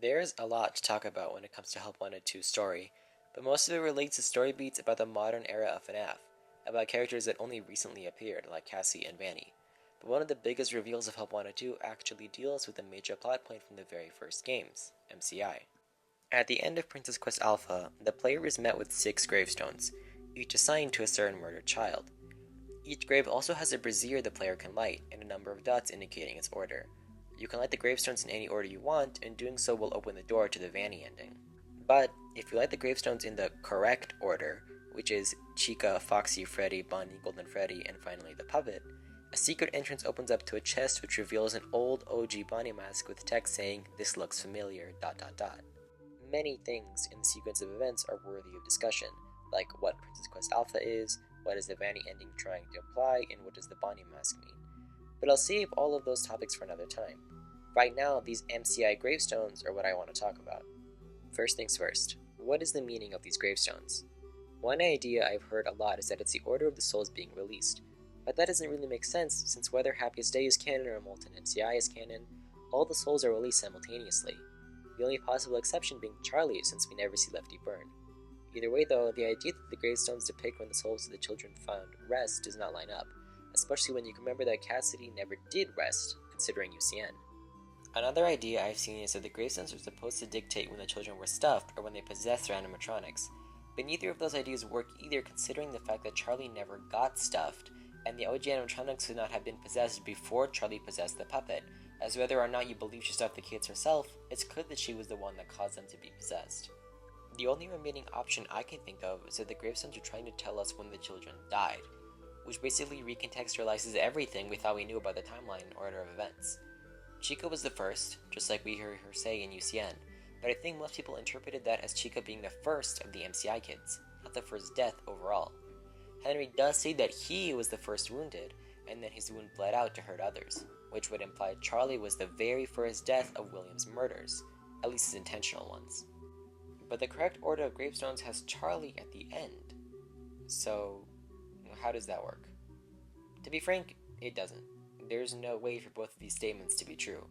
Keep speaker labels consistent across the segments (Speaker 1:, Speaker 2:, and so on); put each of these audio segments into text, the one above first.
Speaker 1: There's a lot to talk about when it comes to Help Wanted 2's story, but most of it relates to story beats about the modern era of FNAF, about characters that only recently appeared, like Cassie and Vanny. But one of the biggest reveals of Help Wanted 2 actually deals with a major plot point from the very first games, MCI. At the end of Princess Quest Alpha, the player is met with 6 gravestones, each assigned to a certain murdered child. Each grave also has a brazier the player can light, and a number of dots indicating its order. You can light the gravestones in any order you want, and doing so will open the door to the Vanny ending. But if you light the gravestones in the correct order, which is Chica, Foxy, Freddy, Bonnie, Golden Freddy, and finally the puppet, a secret entrance opens up to a chest which reveals an old OG Bonnie mask with text saying, "This looks familiar, ... Many things in the sequence of events are worthy of discussion, like what Princess Quest Alpha is, what is the Vanny ending trying to imply, and what does the Bonnie mask mean. But I'll save all of those topics for another time. Right now, these MCI gravestones are what I want to talk about. First things first, what is the meaning of these gravestones? One idea I've heard a lot is that it's the order of the souls being released, but that doesn't really make sense since whether Happiest Day is canon or Molten MCI is canon, all the souls are released simultaneously. The only possible exception being Charlie since we never see Lefty burn. Either way though, the idea that the gravestones depict when the souls of the children found rest does not line up, especially when you can remember that Cassidy never did rest, considering UCN. Another idea I've seen is that the gravestones are supposed to dictate when the children were stuffed or when they possessed their animatronics, but neither of those ideas work either considering the fact that Charlie never got stuffed, and the OG animatronics could not have been possessed before Charlie possessed the puppet, as whether or not you believe she stuffed the kids herself, it's clear that she was the one that caused them to be possessed. The only remaining option I can think of is that the gravestones are trying to tell us when the children died, which basically recontextualizes everything we thought we knew about the timeline and order of events. Chica was the first, just like we heard her say in UCN, but I think most people interpreted that as Chica being the first of the MCI kids, not the first death overall. Henry does say that he was the first wounded, and that his wound bled out to hurt others, which would imply Charlie was the very first death of William's murders, at least his intentional ones. But the correct order of gravestones has Charlie at the end, so how does that work? To be frank, it doesn't. There's no way for both of these statements to be true.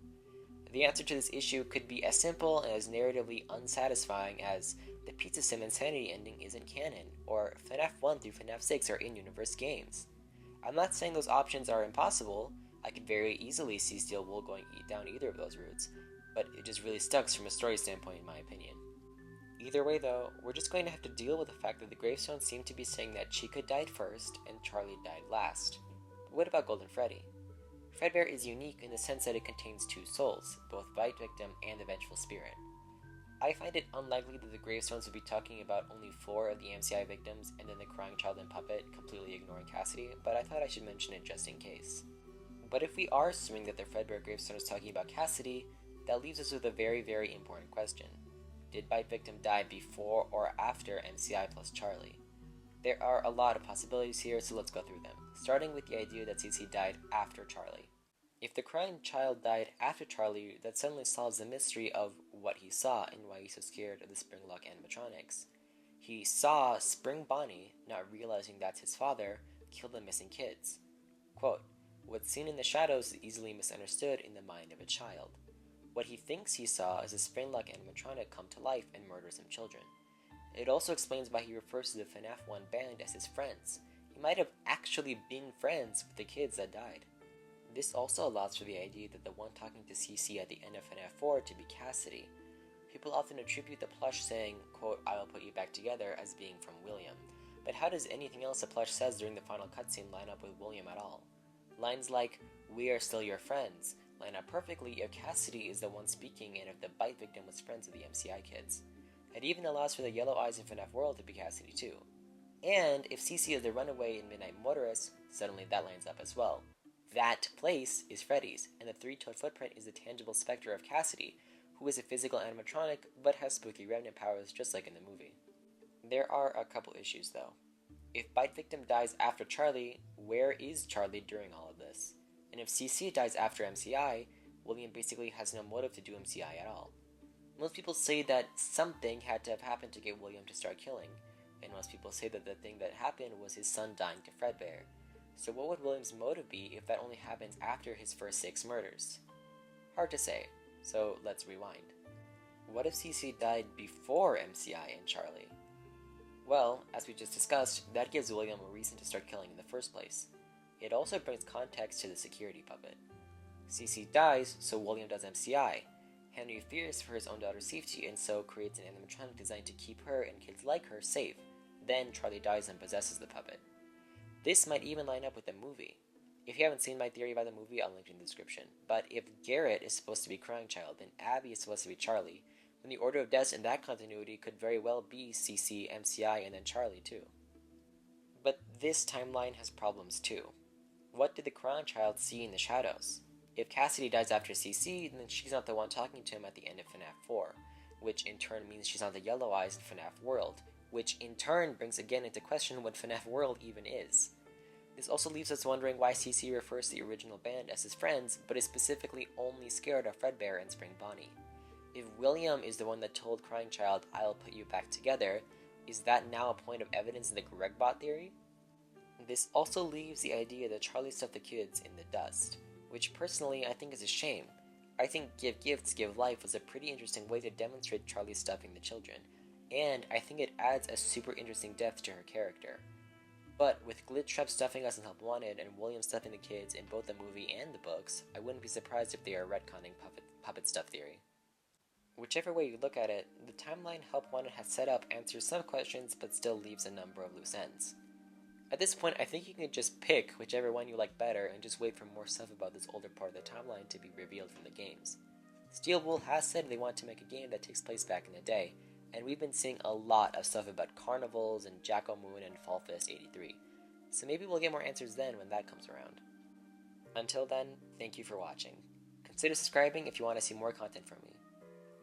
Speaker 1: The answer to this issue could be as simple and as narratively unsatisfying as the Pizza Sim Insanity ending isn't canon, or FNAF 1 through FNAF 6 are in-universe games. I'm not saying those options are impossible. I could very easily see Steel Wool going down either of those routes, but it just really sucks from a story standpoint in my opinion. Either way though, we're just going to have to deal with the fact that the gravestones seem to be saying that Chica died first and Charlie died last. But what about Golden Freddy? Fredbear is unique in the sense that it contains 2 souls, both Bite Victim and the Vengeful Spirit. I find it unlikely that the gravestones would be talking about only 4 of the MCI victims and then the crying child and puppet, completely ignoring Cassidy, but I thought I should mention it just in case. But if we are assuming that the Fredbear gravestone is talking about Cassidy, that leaves us with a very, very important question. Did Bite Victim die before or after MCI plus Charlie? There are a lot of possibilities here, so let's go through them, starting with the idea that CC died after Charlie. If the crying child died after Charlie, that suddenly solves the mystery of what he saw and why he's so scared of the Springlock animatronics. He saw Spring Bonnie, not realizing that's his father, kill the missing kids. Quote, "What's seen in the shadows is easily misunderstood in the mind of a child. What he thinks he saw is a Springlock animatronic come to life and murder some children." It also explains why he refers to the FNAF 1 band as his friends. He might have actually been friends with the kids that died. This also allows for the idea that the one talking to CC at the end of FNAF 4 to be Cassidy. People often attribute the plush saying, quote, "I will put you back together," as being from William. But how does anything else the plush says during the final cutscene line up with William at all? Lines like, "We are still your friends," line up perfectly if Cassidy is the one speaking and if the Bite Victim was friends with the MCI kids. It even allows for the yellow eyes in FNAF World to be Cassidy too. And if CC is the runaway in Midnight Motorist, suddenly that lines up as well. That place is Freddy's, and the 3-toed footprint is the tangible specter of Cassidy, who is a physical animatronic but has spooky remnant powers just like in the movie. There are a couple issues though. If Bite Victim dies after Charlie, where is Charlie during all of this? And if CC dies after MCI, William basically has no motive to do MCI at all. Most people say that something had to have happened to get William to start killing, and most people say that the thing that happened was his son dying to Fredbear. So what would William's motive be if that only happens after his first 6 murders? Hard to say, so let's rewind. What if CC died before MCI and Charlie? Well, as we just discussed, that gives William a reason to start killing in the first place. It also brings context to the security puppet. CC dies, so William does MCI. Henry fears for his own daughter's safety and so creates an animatronic designed to keep her and kids like her safe. Then Charlie dies and possesses the puppet. This might even line up with the movie. If you haven't seen my theory about the movie, I'll link it in the description. But if Garrett is supposed to be Crying Child, then Abby is supposed to be Charlie, then the order of deaths in that continuity could very well be CC, MCI, and then Charlie too. But this timeline has problems too. What did the Crying Child see in the shadows? If Cassidy dies after CC, then she's not the one talking to him at the end of FNAF 4, which in turn means she's not the Yellow Eyes in FNAF World, which in turn brings again into question what FNAF World even is. This also leaves us wondering why CC refers to the original band as his friends, but is specifically only scared of Fredbear and Spring Bonnie. If William is the one that told Crying Child, "I'll put you back together," is that now a point of evidence in the Gregbot theory? This also leaves the idea that Charlie stuffed the kids in the dust, which personally I think is a shame. I think Give Gifts, Give Life was a pretty interesting way to demonstrate Charlie stuffing the children, and I think it adds a super interesting depth to her character. But with Glitchtrap stuffing us in Help Wanted and William stuffing the kids in both the movie and the books, I wouldn't be surprised if they are retconning puppet stuff theory. Whichever way you look at it, the timeline Help Wanted has set up answers some questions but still leaves a number of loose ends. At this point, I think you can just pick whichever one you like better and just wait for more stuff about this older part of the timeline to be revealed from the games. Steel Wool has said they want to make a game that takes place back in the day, and we've been seeing a lot of stuff about carnivals and Jack-O-Moon and Fall Fest 83, so maybe we'll get more answers then when that comes around. Until then, thank you for watching. Consider subscribing if you want to see more content from me.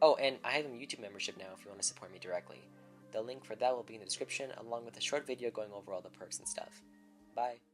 Speaker 1: Oh, and I have a YouTube membership now if you want to support me directly. The link for that will be in the description along with a short video going over all the perks and stuff. Bye!